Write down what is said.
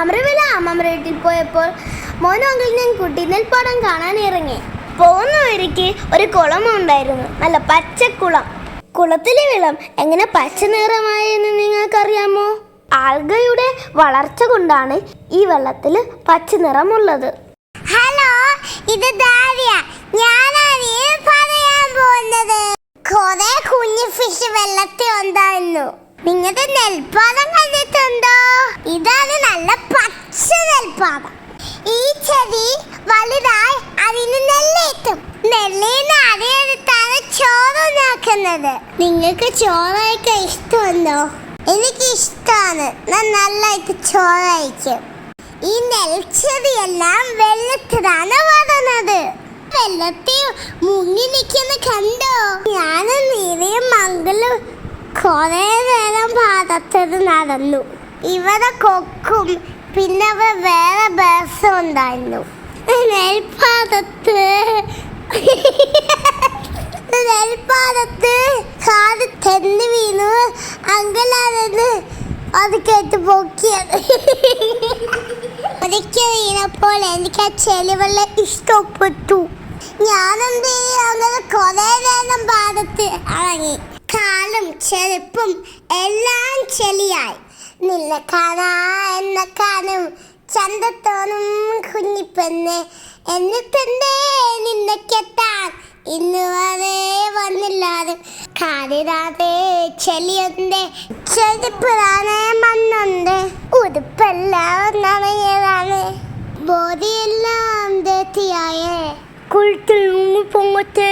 അമൃതവില അമ്മമ്മ വീട്ടിൽ പോയപ്പോൾ മോനോങ്കിൽ ഞാൻ കുട്ടി നെൽപ്പാടം കാണാൻ ഇറങ്ങി. പോകുന്ന വഴിക്ക് ഒരു കുളമുണ്ടായിരുന്നു, നല്ല പച്ചക്കുളം. കുളത്തിലെ വെള്ളം എങ്ങനെ പച്ച നിറമായെന്ന് നിങ്ങൾക്കറിയാമോ? ആൽഗയുടെ വളർച്ച കൊണ്ടാണ് ഈ വെള്ളത്തിൽ പച്ച നിറമുള്ളത്. ഹലോ, ഇത് ദാരിയ. ഞാനാണ് പറയാൻ പോകുന്നത്. കുറെ കുഞ്ഞു ഫിഷ് വെള്ളത്തിൽ ഉണ്ടായിരുന്നു. നിങ്ങളുടെ നെൽപ്പാടം കണ്ടിട്ടുണ്ടോ? ഇതാണ് നല്ല പച്ച നെൽപ്പാടം. ഈ ചെടി വലുതായി അതിന് നെല്ലേറ്റും. നെല്ലിന് അടിയെടുത്താണ് ചോറുണ്ടാക്കുന്നത്. നിങ്ങൾക്ക് ചോറൊക്കെ ഇഷ്ടമുണ്ടോ? എനിക്ക് ഇഷ്ടമാണ്. ഞാൻ നന്നായിട്ട് ചോറയക്കും. ഈ നെൽച്ചെടിയെല്ലാം വെള്ളത്തിലാണ് വളർന്നത്. വെള്ളത്തിൽ മുങ്ങി നിൽക്കുന്ന കണ്ടോ? ഞാനും നീലയും മംഗളും കുറെ നേരം പാടത്തിൽ നടന്നു. ഇവിടെ കൊക്കും പിന്നെ വേറെ ബേഴ്സും ഉണ്ടായിരുന്നു. നെൽപ്പാടത്ത് കാട് തെന്നി വീണു. അങ്കലാണെന്ന് അത് കേട്ട് പൊക്കിയത്. ഒരിക്കൽ വീണപ്പോൾ എനിക്ക് ആ ചെളിവെള്ളം ഇഷ്ടപ്പെട്ടു. ഞാനെന്ത് അങ്ങനെ കുറെ നേരം പാടത്ത് ഇറങ്ങി. കാലും ചെരുപ്പും എല്ലാം ചെളിയായി. നിന്നെ കാണാ എന്നെ കാണും ചന്തത്തോനും കുഞ്ഞിപ്പെണ്ണെ, എന്നിട്ടെന്തേ നിന്നെ കെട്ടാൻ ഇന്ന് വരെ വന്നില്ലാതെ. കാലിടാതെ ചെളിയുണ്ട്, ചെരുപ്പിടാതെ മണ്ണുണ്ട്, ഉടുപ്പെല്ലാം നനയതാണ്, ബോഡിയെല്ലാം ഡേറ്റിയായേ. കുളത്തിൽ പൊങ്ങത്തെ